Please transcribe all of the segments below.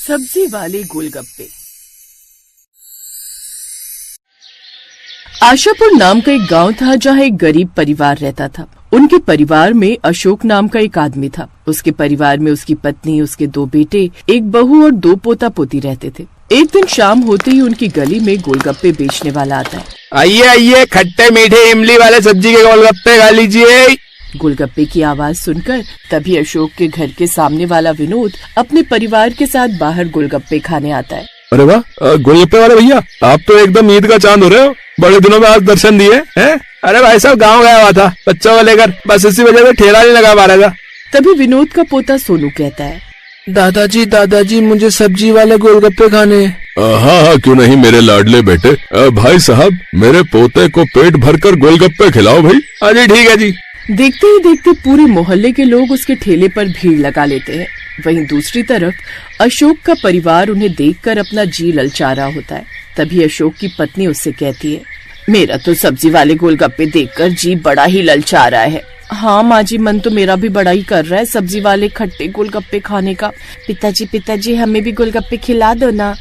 सब्जी वाले गोलगप्पे। आशापुर नाम का एक गांव था जहां एक गरीब परिवार रहता था। उनके परिवार में अशोक नाम का एक आदमी था। उसके परिवार में उसकी पत्नी, उसके 2 बेटे, एक बहू और 2 पोता पोती रहते थे। एक दिन शाम होते ही उनकी गली में गोलगप्पे बेचने वाला आता है। आइए आइए, खट्टे मीठे इमली वाले सब्जी के गोलगप्पे खा लीजिए। गोलगप्पे की आवाज सुनकर तभी अशोक के घर के सामने वाला विनोद अपने परिवार के साथ बाहर गोलगप्पे खाने आता है। अरे वाह, गोलगप्पे वाले भैया, आप तो एकदम ईद का चांद हो रहे हो। बड़े दिनों में आज दर्शन दिए हैं। अरे भाई साहब, गाँव गया हुआ था बच्चों को लेकर, बस इसी वजह से ठेला नहीं लगा पा रहा था। तभी विनोद का पोता सोनू कहता है, दादाजी मुझे सब्जी वाले गोलगप्पे खाने। हाँ, क्यों नहीं मेरे लाडले बेटे। भाई साहब, मेरे पोते को पेट भरकर गोलगप्पे खिलाओ भाई। अरे ठीक है जी। देखते ही देखते पूरे मोहल्ले के लोग उसके ठेले पर भीड़ लगा लेते हैं। वहीं दूसरी तरफ अशोक का परिवार उन्हें देखकर अपना जी ललचा रहा होता है। तभी अशोक की पत्नी उससे कहती है, मेरा तो सब्जी वाले गोलगप्पे देखकर जी बड़ा ही ललचा रहा है। हाँ माँ जी, मन तो मेरा भी बड़ा ही कर रहा है सब्जी वाले खट्टे गोलगप्पे खाने का। पिताजी हमें भी गोलगप्पे खिला दो ना।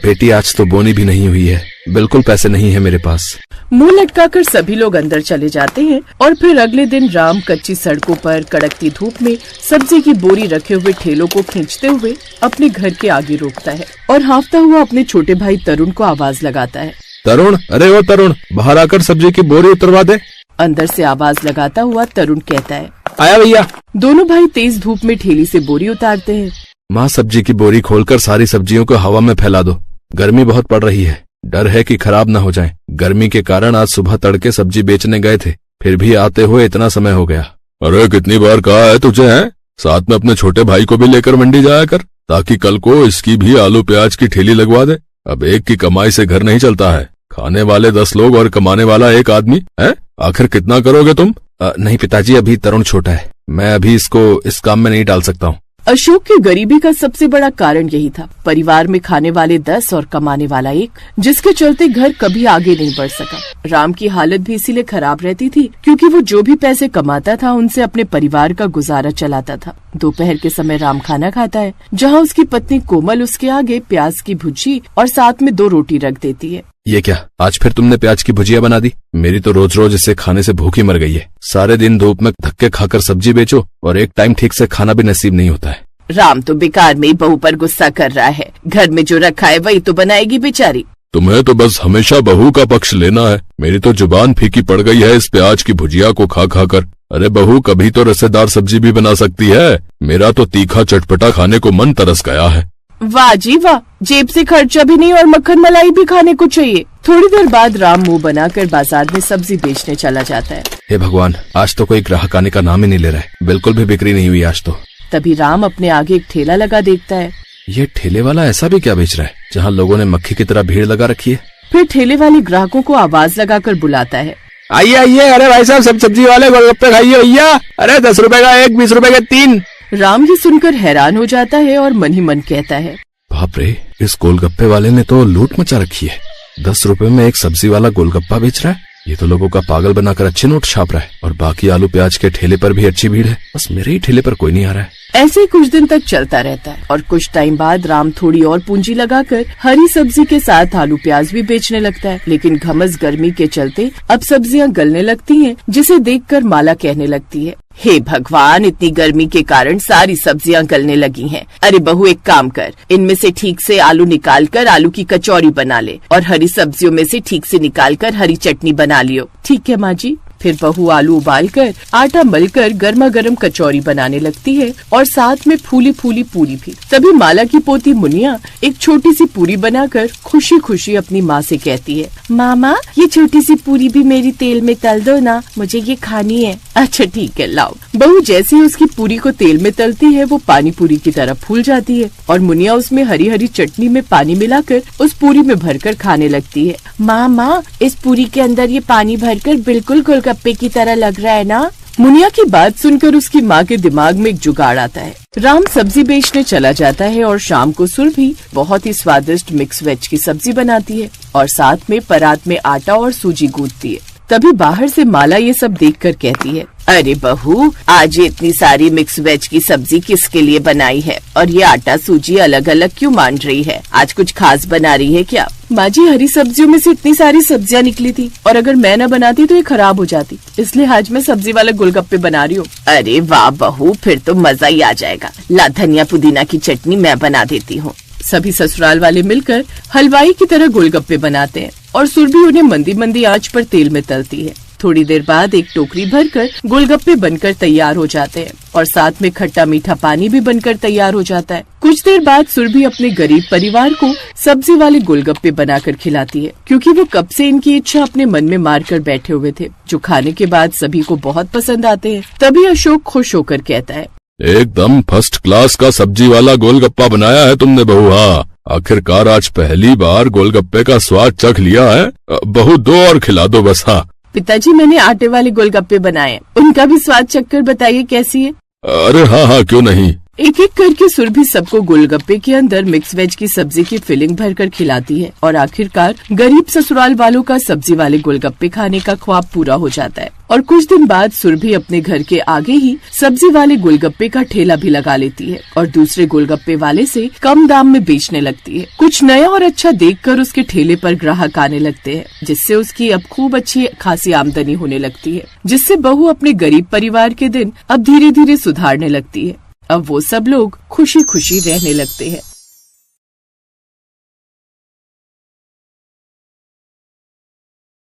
बेटी, आज तो बोनी भी नहीं हुई है, बिल्कुल पैसे नहीं है मेरे पास। मुंह लटकाकर सभी लोग अंदर चले जाते हैं और फिर अगले दिन राम कच्ची सड़कों पर कड़कती धूप में सब्जी की बोरी रखे हुए ठेलों को खींचते हुए अपने घर के आगे रोकता है और हांफता हुआ अपने छोटे भाई तरुण को आवाज लगाता है। तरुण, अरे वो तरुण, बाहर आकर सब्जी की बोरी उतरवा दे। अंदर से आवाज लगाता हुआ तरुण कहता है, आया भैया। दोनों भाई तेज धूप में ठेली से बोरी उतारते हैं। माँ, सब्जी की बोरी खोलकर सारी सब्जियों को हवा में फैला दो। गर्मी बहुत पड़ रही है, डर है कि खराब न हो जाए। गर्मी के कारण आज सुबह तड़के सब्जी बेचने गए थे, फिर भी आते हुए इतना समय हो गया। अरे कितनी बार कहा है तुझे, है साथ में अपने छोटे भाई को भी लेकर मंडी जाया कर, ताकि कल को इसकी भी आलू प्याज की ठेली लगवा दे। अब एक की कमाई से घर नहीं चलता है, खाने वाले 10 लोग और कमाने वाला एक आदमी है। आखिर कितना करोगे तुम? नहीं पिताजी, अभी तरुण छोटा है, मैं अभी इसको इस काम में नहीं डाल सकता हूँ। अशोक की गरीबी का सबसे बड़ा कारण यही था। परिवार में खाने वाले 10 और कमाने वाला 1, जिसके चलते घर कभी आगे नहीं बढ़ सका। राम की हालत भी इसीलिए खराब रहती थी क्योंकि वो जो भी पैसे कमाता था उनसे अपने परिवार का गुजारा चलाता था। दोपहर के समय राम खाना खाता है, जहाँ उसकी पत्नी कोमल उसके आगे प्याज की भुजी और साथ में 2 रोटी रख देती है। ये क्या, आज फिर तुमने प्याज की भुजिया बना दी? मेरी तो रोज रोज इसे खाने से भूख ही मर गई है। सारे दिन धूप में धक्के खाकर सब्जी बेचो और एक टाइम ठीक से खाना भी नसीब नहीं होता है। राम तो बेकार में ही बहू पर गुस्सा कर रहा है। घर में जो रखा है वही तो बनाएगी बेचारी। तुम्हें तो बस हमेशा बहू का पक्ष लेना है। मेरी तो जुबान फीकी पड़ गई है इस प्याज की भुजिया को खा खा कर। अरे बहू कभी तो रसेदार सब्जी भी बना सकती है। मेरा तो तीखा चटपटा खाने को मन तरस गया है। वाह जी वाह, जेब से खर्चा भी नहीं और मक्खन मलाई भी खाने को चाहिए। थोड़ी देर बाद राम मुंह बनाकर बाजार में सब्जी बेचने चला जाता है। हे भगवान, आज तो कोई ग्राहक आने का नाम ही नहीं ले रहा है। बिल्कुल भी बिक्री नहीं हुई आज तो। तभी राम अपने आगे एक ठेला लगा देखता है। ये ठेले वाला ऐसा भी क्या बेच रहा है जहाँ लोगों ने मक्खी की तरह भीड़ लगा रखी है? फिर ठेले वाले ग्राहकों को आवाज लगाकर बुलाता है, आइए आइए, अरे भाई साहब, सब सब्जी वाले गोलगप्पे खाइए भैया। अरे 10 रुपए का 1, 20 रुपए के 3। राम ये सुनकर हैरान हो जाता है और मन ही मन कहता है, बाप रे, इस गोलगप्पे वाले ने तो लूट मचा रखी है। 10 रुपए में एक सब्जी वाला गोलगप्पा बेच रहा है। ये तो लोगों का पागल बनाकर अच्छे नोट छाप रहा है और बाकी आलू प्याज के ठेले पर भी अच्छी भीड़ है। बस मेरे ही ठेले पर कोई नहीं आ रहा है। ऐसे ही कुछ दिन तक चलता रहता है और कुछ टाइम बाद राम थोड़ी और पूंजी लगाकर हरी सब्जी के साथ आलू प्याज भी बेचने लगता है। लेकिन घमस गर्मी के चलते अब सब्जियां गलने लगती हैं, जिसे देखकर माला कहने लगती है, हे भगवान, इतनी गर्मी के कारण सारी सब्जियां गलने लगी हैं। अरे बहू, एक काम कर, इनमें से ठीक से आलू निकाल कर आलू की कचौरी बना ले और हरी सब्जियों में से ठीक से निकाल कर हरी चटनी बना लियो। ठीक है माँ जी। फिर बहू आलू उबालकर आटा मलकर गर्मा गर्म कचौरी बनाने लगती है और साथ में फूली फूली पूरी भी। तभी माला की पोती मुनिया एक छोटी सी पूरी बनाकर खुशी खुशी अपनी माँ से कहती है, मामा ये छोटी सी पूरी भी मेरी तेल में तल दो ना, मुझे ये खानी है। अच्छा ठीक है, लाओ। बहू जैसे ही उसकी पूरी को तेल में तलती है वो पानी पूरी की तरह फूल जाती है और मुनिया उसमें हरी हरी चटनी में पानी मिलाकर उस पूरी में भरकर खाने लगती है। माँ, इस पूरी के अंदर ये पानी भरकर बिल्कुल गोलगप्पे की तरह लग रहा है ना। मुनिया की बात सुनकर उसकी माँ के दिमाग में एक जुगाड़ आता है। राम सब्जी बेचने चला जाता है और शाम को सुरभि बहुत ही स्वादिष्ट मिक्स वेज की सब्जी बनाती है और साथ में परात में आटा और सूजी गूंथती है। तभी बाहर से माला ये सब देखकर कहती है, अरे बहू, आज ये इतनी सारी मिक्स वेज की सब्जी किसके लिए बनाई है और ये आटा सूजी अलग अलग क्यों मान रही है? आज कुछ खास बना रही है क्या? माँ जी, हरी सब्जियों में से इतनी सारी सब्जियाँ निकली थी और अगर मैं न बनाती तो ये खराब हो जाती, इसलिए आज मैं सब्जी वाले गोलगप्पे बना रही हूँ। अरे वाह बहू, फिर तो मजा ही आ जाएगा। ला, धनिया पुदीना की चटनी मैं बना देती हूँ। सभी ससुराल वाले मिलकर हलवाई की तरह गोलगप्पे बनाते हैं और सुरभि उन्हें मंदी मंदी आंच पर तेल में तलती है। थोड़ी देर बाद एक टोकरी भरकर गोलगप्पे बनकर तैयार हो जाते हैं और साथ में खट्टा मीठा पानी भी बनकर तैयार हो जाता है। कुछ देर बाद सुरभि अपने गरीब परिवार को सब्जी वाले गोलगप्पे बनाकर खिलाती है, क्योंकि वो कब से इनकी इच्छा अपने मन में मार कर बैठे हुए थे, जो खाने के बाद सभी को बहुत पसंद आते हैं। तभी अशोक खुश होकर कहता है, एकदम फर्स्ट क्लास का सब्जी वाला गोलगप्पा बनाया है तुमने बहू। हाँ, आखिरकार आज पहली बार गोलगप्पे का स्वाद चख लिया है। बहू, दो और खिला दो बस। हाँ पिताजी, मैंने आटे वाले गोलगप्पे बनाए, उनका भी स्वाद चखकर बताइए कैसी है। अरे हाँ हाँ, क्यों नहीं। एक एक करके सुरभि सबको गोलगप्पे के अंदर मिक्स वेज की सब्जी की फिलिंग भरकर खिलाती है और आखिरकार गरीब ससुराल वालों का सब्जी वाले गोलगप्पे खाने का ख्वाब पूरा हो जाता है। और कुछ दिन बाद सुरभि अपने घर के आगे ही सब्जी वाले गोलगप्पे का ठेला भी लगा लेती है और दूसरे गोलगप्पे वाले से कम दाम में बेचने लगती है। कुछ नया और अच्छा देखकर उसके ठेले पर ग्राहक आने लगते हैं, जिससे उसकी अब खूब अच्छी खासी आमदनी होने लगती है, जिससे बहू अपने गरीब परिवार के दिन अब धीरे धीरे सुधारने लगती है। अब वो सब लोग खुशी खुशी रहने लगते हैं।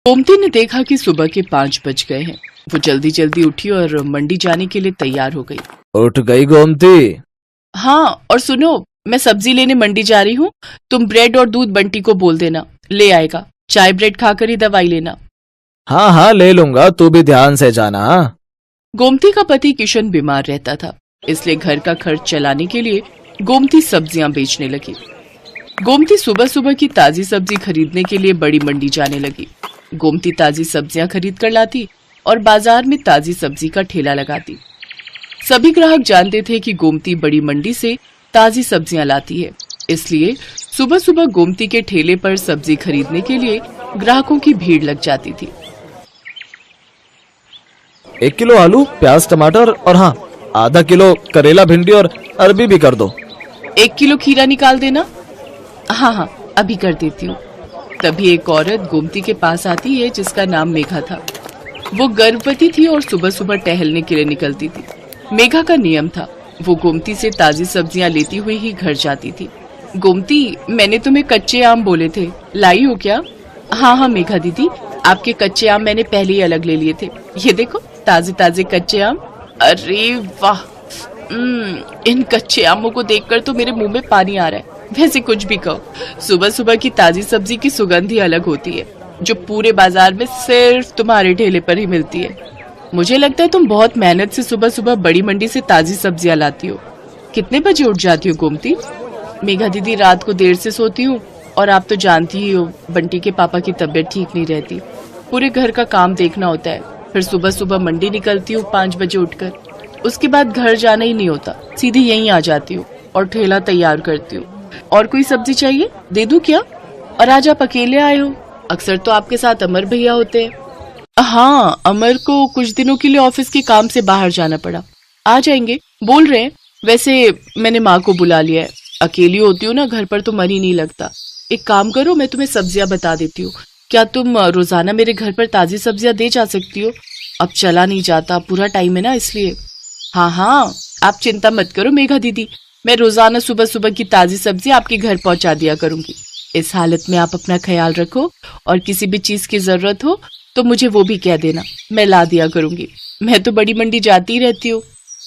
गोमती ने देखा कि सुबह के 5 बज गए हैं। वो जल्दी जल्दी उठी और मंडी जाने के लिए तैयार हो गई। उठ गई गोमती? हाँ, और सुनो, मैं सब्जी लेने मंडी जा रही हूँ। तुम ब्रेड और दूध बंटी को बोल देना, ले आएगा। चाय ब्रेड खाकर ही दवाई लेना। हाँ हाँ, ले लूंगा, तू भी ध्यान से जाना। गोमती का पति किशन बीमार रहता था, इसलिए घर का खर्च चलाने के लिए गोमती सब्जियां बेचने लगी। गोमती सुबह सुबह की ताजी सब्जी खरीदने के लिए बड़ी मंडी जाने लगी। गोमती ताजी सब्जियां खरीद कर लाती और बाजार में ताजी सब्जी का ठेला लगाती। सभी ग्राहक जानते थे कि गोमती बड़ी मंडी से ताजी सब्जियां लाती है, इसलिए सुबह सुबह गोमती के ठेले पर सब्जी खरीदने के लिए ग्राहकों की भीड़ लग जाती थी। 1 किलो आलू, प्याज, टमाटर और हाँ, आधा किलो करेला, भिंडी और अरबी भी कर दो। 1 किलो खीरा निकाल देना। हाँ हाँ, अभी कर देती हूँ। तभी एक औरत गोमती के पास आती है जिसका नाम मेघा था। वो गर्भवती थी और सुबह सुबह टहलने के लिए निकलती थी। मेघा का नियम था, वो गोमती से ताजी सब्जियां लेती हुई ही घर जाती थी। गोमती, मैंने तुम्हें कच्चे आम बोले थे, लाई हो क्या? हाँ हाँ मेघा दीदी, आपके कच्चे आम मैंने पहले ही अलग ले लिए थे। ये देखो, ताजे ताजे कच्चे आम। अरे वाह, इन कच्चे आमों को देखकर तो मेरे मुंह में पानी आ रहा है। वैसे कुछ भी कहो, सुबह सुबह की ताजी सब्जी की सुगंध ही अलग होती है, जो पूरे बाजार में सिर्फ तुम्हारे ठेले पर ही मिलती है। मुझे लगता है तुम बहुत मेहनत से सुबह सुबह बड़ी मंडी से ताजी सब्जियां लाती हो। कितने बजे उठ जाती हो गोमती? मेघा दीदी, रात को देर से सोती हूँ और आप तो जानती ही हो, बंटी के पापा की तबीयत ठीक नहीं रहती, पूरे घर का काम देखना होता है। फिर सुबह सुबह मंडी निकलती हूँ 5 बजे उठकर, उसके बाद घर जाना ही नहीं होता, सीधे यहीं आ जाती हूँ और ठेला तैयार करती हूँ। और कोई सब्जी चाहिए, दे दूं क्या? और आज आप अकेले आए हो? अक्सर तो आपके साथ अमर भैया होते हैं। हाँ, अमर को कुछ दिनों के लिए ऑफिस के काम से बाहर जाना पड़ा, आ जाएंगे बोल रहे हैं। वैसे मैंने माँ को बुला लिया है, अकेली होती हूँ ना घर पर तो मन ही नहीं लगता। एक काम करो, मैं तुम्हें सब्जियां बता देती हूँ, क्या तुम रोजाना मेरे घर पर ताजी सब्जियां दे जा सकती हो? अब चला नहीं जाता, पूरा टाइम है ना इसलिए। हाँ हाँ, आप चिंता मत करो मेघा दीदी, मैं रोजाना सुबह सुबह की ताजी सब्जी आपके घर पहुंचा दिया करूंगी। इस हालत में आप अपना ख्याल रखो और किसी भी चीज की जरूरत हो तो मुझे वो भी कह देना, मैं ला दिया करूंगी। मैं तो बड़ी मंडी जाती ही रहती हूँ।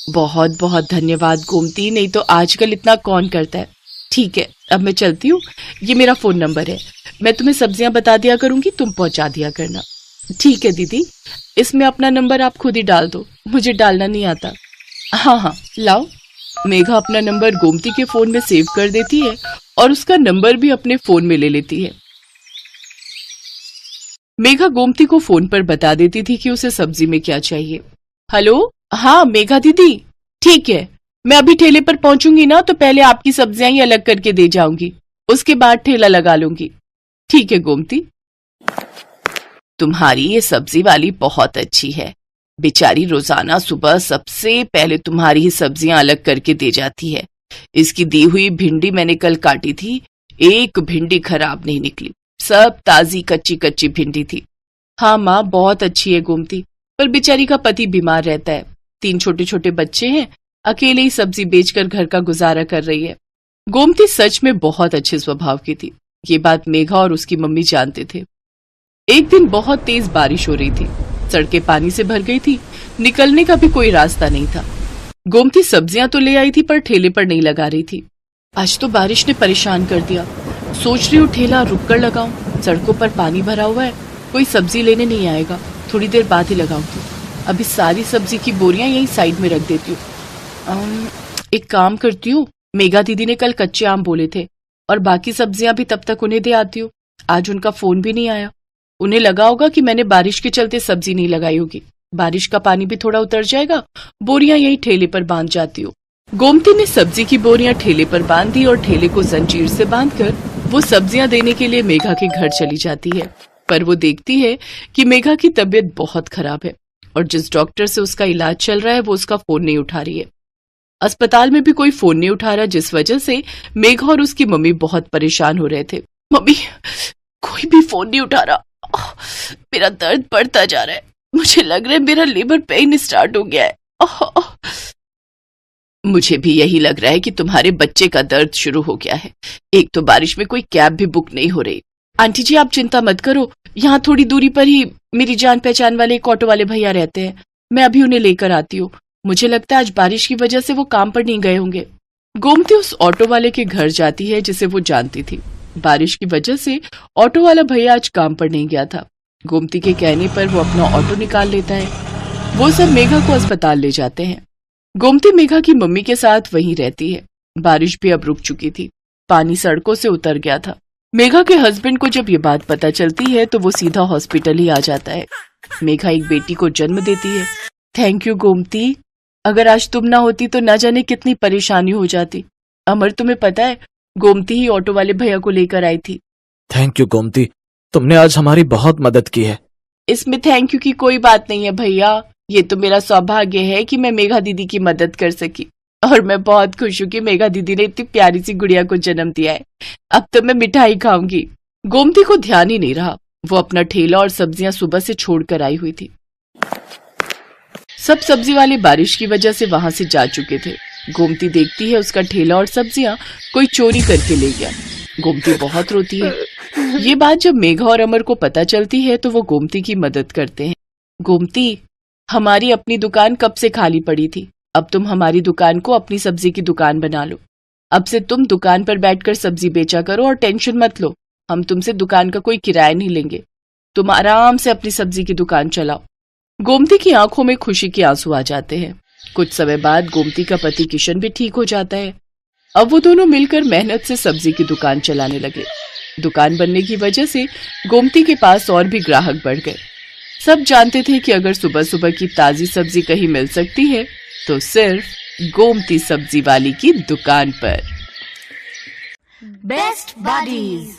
बहुत बहुत धन्यवाद गोमती, नहीं तो आजकल इतना कौन करता है। ठीक है, अब मैं चलती हूँ, ये मेरा फोन नंबर है, मैं तुम्हें सब्जियां बता दिया करूंगी, तुम पहुंचा दिया करना। ठीक है दीदी, इसमें अपना नंबर आप खुद ही डाल दो, मुझे डालना नहीं आता। हाँ हाँ, लाओ। मेघा अपना नंबर गोमती के फोन में सेव कर देती है और उसका नंबर भी अपने फोन में ले लेती है। मेघा गोमती को फोन पर बता देती थी कि उसे सब्जी में क्या चाहिए। हेलो, हाँ मेघा दीदी, ठीक है, मैं अभी ठेले पर पहुंचूंगी ना तो पहले आपकी सब्जियां ही अलग करके दे जाऊंगी, उसके बाद ठेला लगा लूंगी। ठीक है गोमती। तुम्हारी ये सब्जी वाली बहुत अच्छी है, बेचारी रोजाना सुबह सबसे पहले तुम्हारी ही सब्जियां अलग करके दे जाती है। इसकी दी हुई भिंडी मैंने कल काटी थी, एक भिंडी खराब नहीं निकली, सब ताजी कच्ची कच्ची भिंडी थी। हाँ माँ, बहुत अच्छी है गोमती, पर बेचारी का पति बीमार रहता है, 3 छोटे छोटे बच्चे हैं, अकेले ही सब्जी बेचकर घर का गुजारा कर रही है। गोमती सच में बहुत अच्छे स्वभाव की थी, ये बात मेघा और उसकी मम्मी जानते थे। एक दिन बहुत तेज बारिश हो रही थी, सड़कें पानी से भर गई थी, निकलने का भी कोई रास्ता नहीं था। गोमती सब्जियां तो ले आई थी पर ठेले पर नहीं लगा रही थी। आज तो बारिश ने परेशान कर दिया, सोच रही हूँ ठेला रुक कर लगाऊं, सड़कों पर पानी भरा हुआ है, कोई सब्जी लेने नहीं आएगा, थोड़ी देर बाद ही लगाऊंगी। अभी सारी सब्जी की बोरियां यहीं साइड में रख देती हूँ। एक काम करती हूँ, मेघा दीदी ने कल कच्चे आम बोले थे और बाकी सब्जियां भी तब तक उन्हें दे आती हूँ। आज उनका फोन भी नहीं आया, उन्हें लगा होगा कि मैंने बारिश के चलते सब्जी नहीं लगाई होगी। बारिश का पानी भी थोड़ा उतर जाएगा, बोरियां यहीं ठेले पर बांध जाती हूँ। गोमती ने सब्जी की बोरियां ठेले पर बांध दी और ठेले को जंजीर से बांधकर वो सब्जियां देने के लिए मेघा के घर चली जाती है। पर वो देखती है कि मेघा की तबीयत बहुत खराब है और जिस डॉक्टर से उसका इलाज चल रहा है वो उसका फोन नहीं उठा रही है। अस्पताल में भी कोई फोन नहीं उठा रहा, जिस वजह से मेघा और उसकी मम्मी बहुत परेशान हो रहे थे। मम्मी, कोई भी फोन नहीं उठा रहा, मेरा दर्द बढ़ता जा रहा है, मुझे लग रहा है मेरा लेबर पेन स्टार्ट हो गया है। मुझे भी यही लग रहा है कि तुम्हारे बच्चे का दर्द शुरू हो गया है। एक तो बारिश में कोई कैब भी बुक नहीं हो रही। आंटी जी, आप चिंता मत करो, यहाँ थोड़ी दूरी पर ही मेरी जान पहचान वाले एक ऑटो वाले भैया रहते हैं, मैं अभी उन्हें लेकर आती हूँ। मुझे लगता है आज बारिश की वजह से वो काम पर नहीं गए होंगे। गोमती उस ऑटो वाले के घर जाती है जिसे वो जानती थी। बारिश की वजह से ऑटो वाला भैया आज काम पर नहीं गया था। गोमती के कहने पर वो अपना ऑटो निकाल लेता है। वो सब मेघा को अस्पताल ले जाते हैं। गोमती मेघा की मम्मी के साथ वहीं रहती है। बारिश भी अब रुक चुकी थी, पानी सड़कों से उतर गया था। मेघा के हस्बैंड को जब ये बात पता चलती है तो वो सीधा हॉस्पिटल ही आ जाता है। मेघा एक बेटी को जन्म देती है। थैंक यू गोमती, अगर आज तुम ना होती तो ना जाने कितनी परेशानी हो जाती। अमर, तुम्हें पता है गोमती ही ऑटो वाले भैया को लेकर आई थी। थैंक यू गोमती, तुमने आज हमारी बहुत मदद की है। इसमें थैंक यू की कोई बात नहीं है भैया, ये तो मेरा सौभाग्य है कि मैं मेघा दीदी की मदद कर सकी और मैं बहुत खुश हूँ कि मेघा दीदी ने इतनी प्यारी सी गुड़िया को जन्म दिया है। अब तो मैं मिठाई खाऊंगी। गोमती को ध्यान ही नहीं रहा, वो अपना ठेला और सब्जियां सुबह से छोड़कर आई हुई थी। सब सब्जी वाले बारिश की वजह से वहां से जा चुके थे। गोमती देखती है उसका ठेला और सब्जियां कोई चोरी करके ले गया। गोमती बहुत रोती है। ये बात जब मेघा और अमर को पता चलती है तो वो गोमती की मदद करते हैं। गोमती, हमारी अपनी दुकान कब से खाली पड़ी थी, अब तुम हमारी दुकान को अपनी सब्जी की दुकान बना लो। अब से तुम दुकान पर बैठकर सब्जी बेचा करो और टेंशन मत लो, हम तुमसे दुकान का कोई किराया नहीं लेंगे, तुम आराम से अपनी सब्जी की दुकान चलाओ। गोमती की आंखों में खुशी के आंसू आ जाते हैं। कुछ समय बाद गोमती का पति किशन भी ठीक हो जाता है। अब वो दोनों मिलकर मेहनत से सब्जी की दुकान चलाने लगे। दुकान बनने की वजह से गोमती के पास और भी ग्राहक बढ़ गए। सब जानते थे कि अगर सुबह सुबह की ताजी सब्जी कहीं मिल सकती है तो सिर्फ गोमती सब्जी वाली की दुकान पर। Best buddies.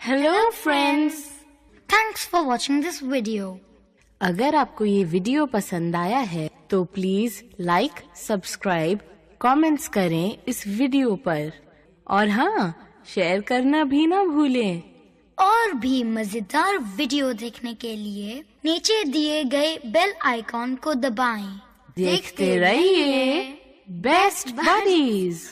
Hello friends, thanks for watching this video. अगर आपको ये वीडियो पसंद आया है तो प्लीज लाइक, सब्सक्राइब, कमेंट्स करें इस वीडियो पर और हाँ, शेयर करना भी ना भूलें। और भी मजेदार वीडियो देखने के लिए नीचे दिए गए बेल आइकॉन को दबाएं। देखते रहिए बेस्ट बडीज।